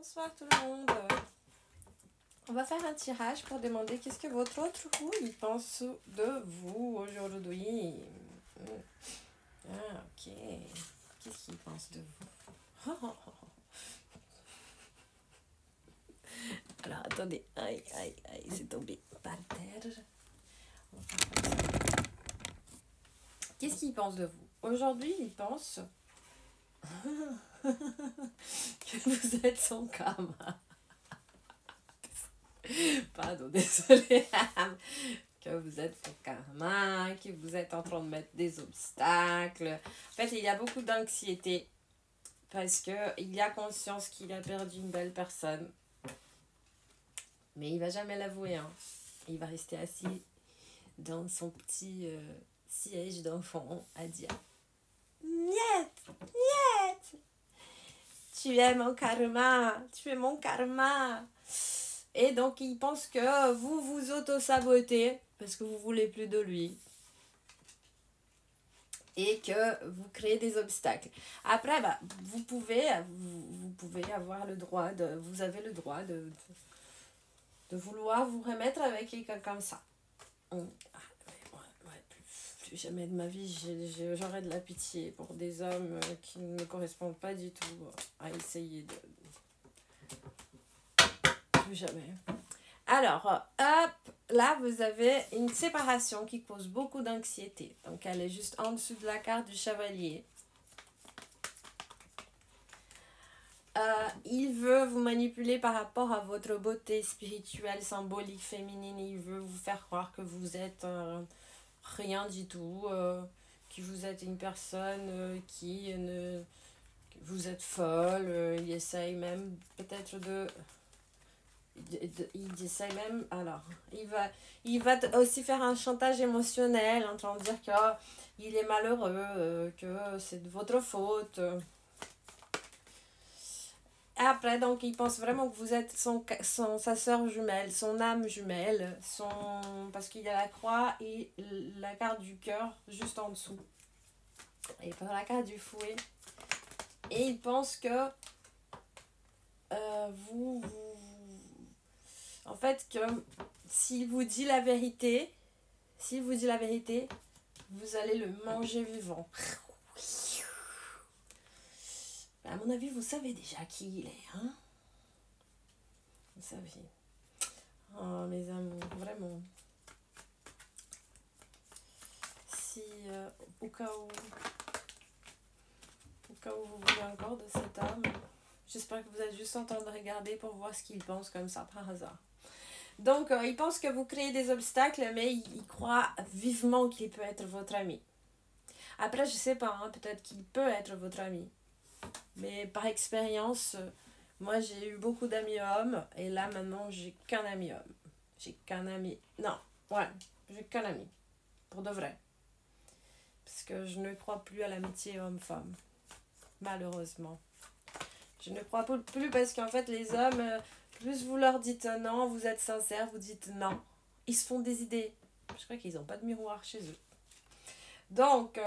Bonsoir tout le monde. On va faire un tirage pour demander qu'est-ce que votre autre roue il pense de vous aujourd'hui. Ah, ok. Qu'est-ce qu'il pense de vous? Alors, attendez. Aïe, aïe, aïe, c'est tombé par terre. On va faire comme ça. Qu'est-ce qu'il pense de vous? Aujourd'hui, il pense que vous êtes son karma. Pardon, désolée. Que vous êtes son karma, que vous êtes en train de mettre des obstacles. En fait, il y a beaucoup d'anxiété parce qu'il a conscience qu'il a perdu une belle personne. Mais il va jamais l'avouer. Hein. Il va rester assis dans son petit siège d'enfant à dire Niet, niet, tu es mon karma, tu es mon karma. Et donc, il pense que vous vous auto-sabotez parce que vous voulez plus de lui. Et que vous créez des obstacles. Après, bah, vous pouvez avoir le droit vous avez le droit de vouloir vous remettre avec quelqu'un comme ça. Plus jamais de ma vie, j'aurais de la pitié pour des hommes qui ne me correspondent pas du tout à essayer de... Plus jamais. Alors, hop, là, vous avez une séparation qui cause beaucoup d'anxiété. Donc, elle est juste en dessous de la carte du chevalier. Il veut vous manipuler par rapport à votre beauté spirituelle, symbolique, féminine. Il veut vous faire croire que vous êtes rien du tout, que vous êtes une personne qui ne... que vous êtes folle. Il essaye même peut-être il essaye même, alors, il va aussi faire un chantage émotionnel en train de dire qu'il est malheureux, que c'est de votre faute. Après, donc, il pense vraiment que vous êtes sa sœur jumelle, son âme jumelle, parce qu'il y a la croix et la carte du cœur juste en dessous. Et par la carte du fouet. Et il pense que en fait, que s'il vous dit la vérité, vous allez le manger vivant. À mon avis, vous savez déjà qui il est, hein? Vous savez. Oh, mes amours, vraiment. Si, au cas où vous voulez encore de cet homme, j'espère que vous êtes juste en train de regarder pour voir ce qu'il pense comme ça, par hasard. Donc, il pense que vous créez des obstacles, mais il croit vivement qu'il peut être votre ami. Après, je sais pas, hein, peut-être qu'il peut être votre ami. Mais par expérience, moi, j'ai eu beaucoup d'amis hommes, et là, maintenant, j'ai qu'un ami homme. J'ai qu'un ami... Non, ouais, j'ai qu'un ami. Pour de vrai. Parce que je ne crois plus à l'amitié homme-femme. Malheureusement. Je ne crois plus parce qu'en fait, les hommes... Plus vous leur dites non, vous êtes sincère, vous dites non. Ils se font des idées. Je crois qu'ils n'ont pas de miroir chez eux. Donc,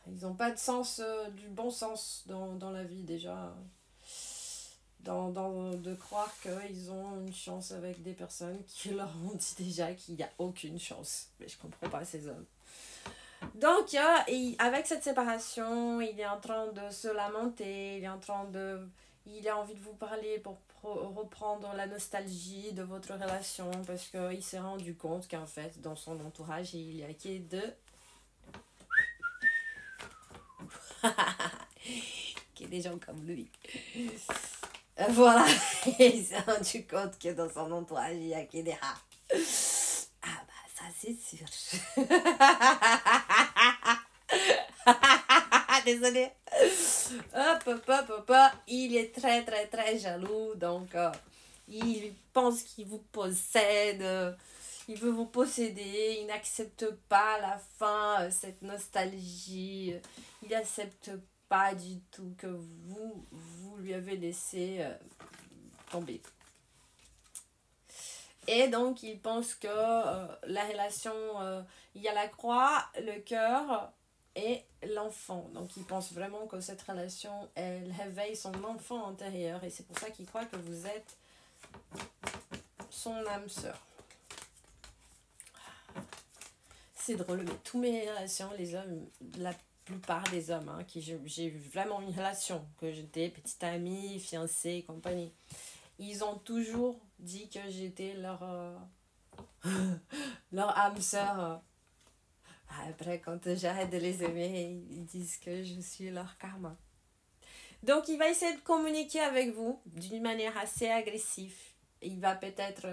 ils n'ont pas de sens, du bon sens dans la vie déjà. De croire qu'ils ont une chance avec des personnes qui leur ont dit déjà qu'il n'y a aucune chance. Mais je ne comprends pas ces hommes. Donc, avec cette séparation, il est en train de se lamenter, il a envie de vous parler pour reprendre la nostalgie de votre relation parce qu'il s'est rendu compte qu'en fait, dans son entourage, il y a qu'il y a des gens comme lui. Voilà, il s'est rendu compte que dans son entourage, il y a qu'il des rats. Ah bah ça c'est sûr. Désolée. Hop. Il est très, très, très jaloux. Donc, il pense qu'il vous possède. Il veut vous posséder. Il n'accepte pas à la fin cette nostalgie. Il n'accepte pas du tout que vous lui avez laissé tomber. Et donc, il pense que la relation... il y a la croix, le cœur... et l'enfant. Donc il pense vraiment que cette relation, elle réveille son enfant intérieur. Et c'est pour ça qu'il croit que vous êtes son âme sœur. C'est drôle, mais tous mes relations, les hommes, la plupart des hommes, hein, qui j'ai eu vraiment une relation, que j'étais petite amie, fiancée et compagnie, ils ont toujours dit que j'étais leur, leur âme sœur. Après, quand j'arrête de les aimer, ils disent que je suis leur karma. Donc, il va essayer de communiquer avec vous d'une manière assez agressive. Il va peut-être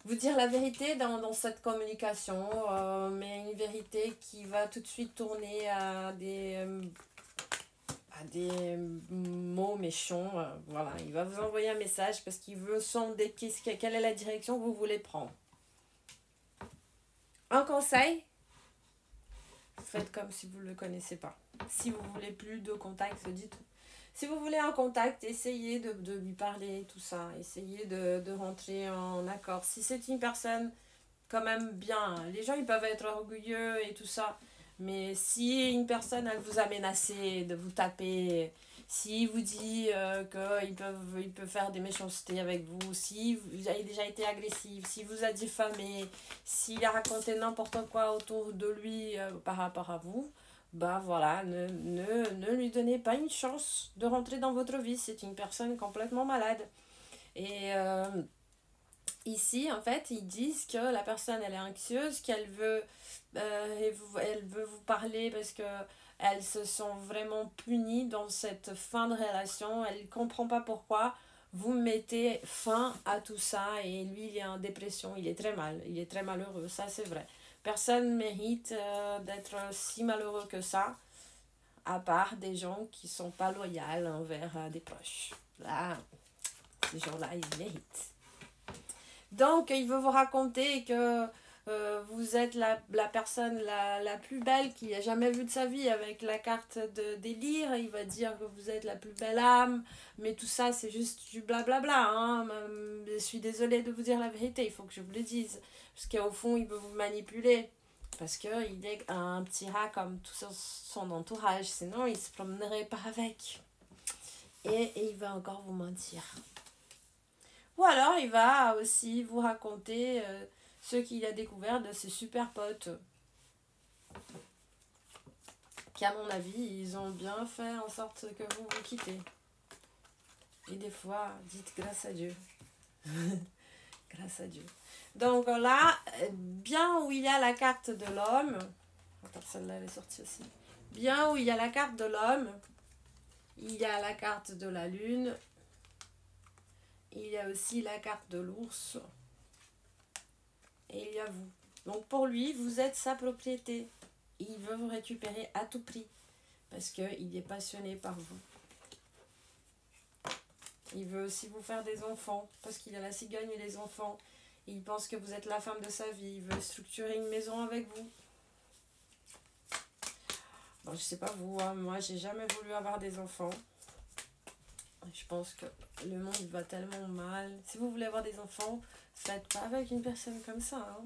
vous dire la vérité dans cette communication, mais une vérité qui va tout de suite tourner à des mots méchants. Voilà, il va vous envoyer un message parce qu'il veut sonder quelle est la direction que vous voulez prendre. Un conseil, faites comme si vous ne le connaissez pas. Si vous voulez plus de contact, dites. Si vous voulez un contact, essayez de lui parler, tout ça. Essayez de rentrer en accord. Si c'est une personne quand même bien, les gens ils peuvent être orgueilleux et tout ça. Mais si une personne elle vous a menacé de vous taper, s'il vous dit il peut faire des méchancetés avec vous, si vous avez déjà été agressif, s'il vous a diffamé, s'il a raconté n'importe quoi autour de lui par rapport à vous, bah voilà, ne lui donnez pas une chance de rentrer dans votre vie. C'est une personne complètement malade. Et ici, en fait, ils disent que la personne, elle est anxieuse, qu'elle veut, elle veut vous parler parce que elle se sent vraiment punie dans cette fin de relation. Elle ne comprend pas pourquoi vous mettez fin à tout ça. Et lui, il est en dépression, il est très mal, il est très malheureux, ça c'est vrai. Personne ne mérite d'être si malheureux que ça, à part des gens qui ne sont pas loyaux envers des proches. Là, ces gens-là, ils méritent. Donc, il veut vous raconter que vous êtes la personne la plus belle qu'il a jamais vue de sa vie avec la carte de délire. Il va dire que vous êtes la plus belle âme, mais tout ça, c'est juste du blablabla. Hein. Je suis désolée de vous dire la vérité, il faut que je vous le dise. Parce qu'au fond, il veut vous manipuler. Parce qu'il est un petit rat comme tout son entourage. Sinon, il ne se promènerait pas avec. Et il va encore vous mentir. Ou alors, il va aussi vous raconter ce qu'il a découvert de ses super potes. Qui, à mon avis, ils ont bien fait en sorte que vous vous quittez. Et des fois, dites grâce à Dieu. Grâce à Dieu. Donc là, bien où il y a la carte de l'homme, attends, celle-là elle est sortie aussi. Bien où il y a la carte de l'homme, il y a la carte de la lune, il y a aussi la carte de l'ours, et il y a vous. Donc pour lui, vous êtes sa propriété. Il veut vous récupérer à tout prix, parce qu'il est passionné par vous. Il veut aussi vous faire des enfants, parce qu'il a la cigogne et les enfants. Il pense que vous êtes la femme de sa vie. Il veut structurer une maison avec vous. Bon, je sais pas vous, hein, moi j'ai jamais voulu avoir des enfants. Je pense que le monde va tellement mal. Si vous voulez avoir des enfants, faites pas avec une personne comme ça. Hein.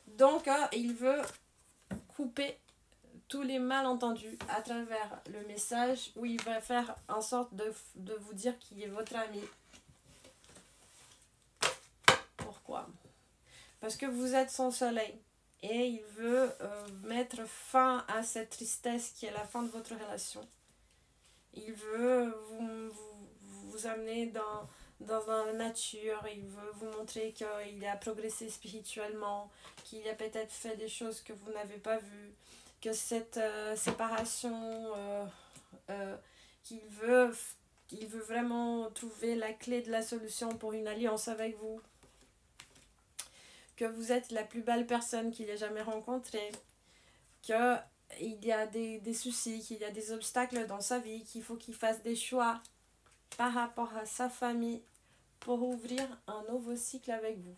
Donc, il veut couper tous les malentendus à travers le message où il va faire en sorte de vous dire qu'il est votre ami. Pourquoi? Parce que vous êtes son soleil. Et il veut mettre fin à cette tristesse qui est la fin de votre relation. Il veut vous amener dans la nature. Il veut vous montrer qu'il a progressé spirituellement, qu'il a peut-être fait des choses que vous n'avez pas vues, que cette séparation, qu'il veut vraiment trouver la clé de la solution pour une alliance avec vous. Que vous êtes la plus belle personne qu'il ait jamais rencontrée, qu'il y a des soucis, qu'il y a des obstacles dans sa vie, qu'il faut qu'il fasse des choix par rapport à sa famille pour ouvrir un nouveau cycle avec vous.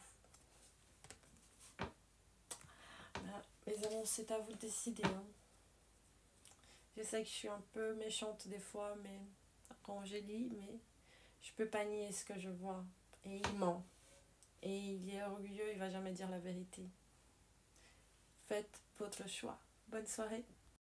Mes amis, c'est à vous de décider. Hein. Je sais que je suis un peu méchante des fois, mais quand je lis, mais je peux pas nier ce que je vois. Et il ment. Et il est orgueilleux, il va jamais dire la vérité. faites votre choix. Bonne soirée.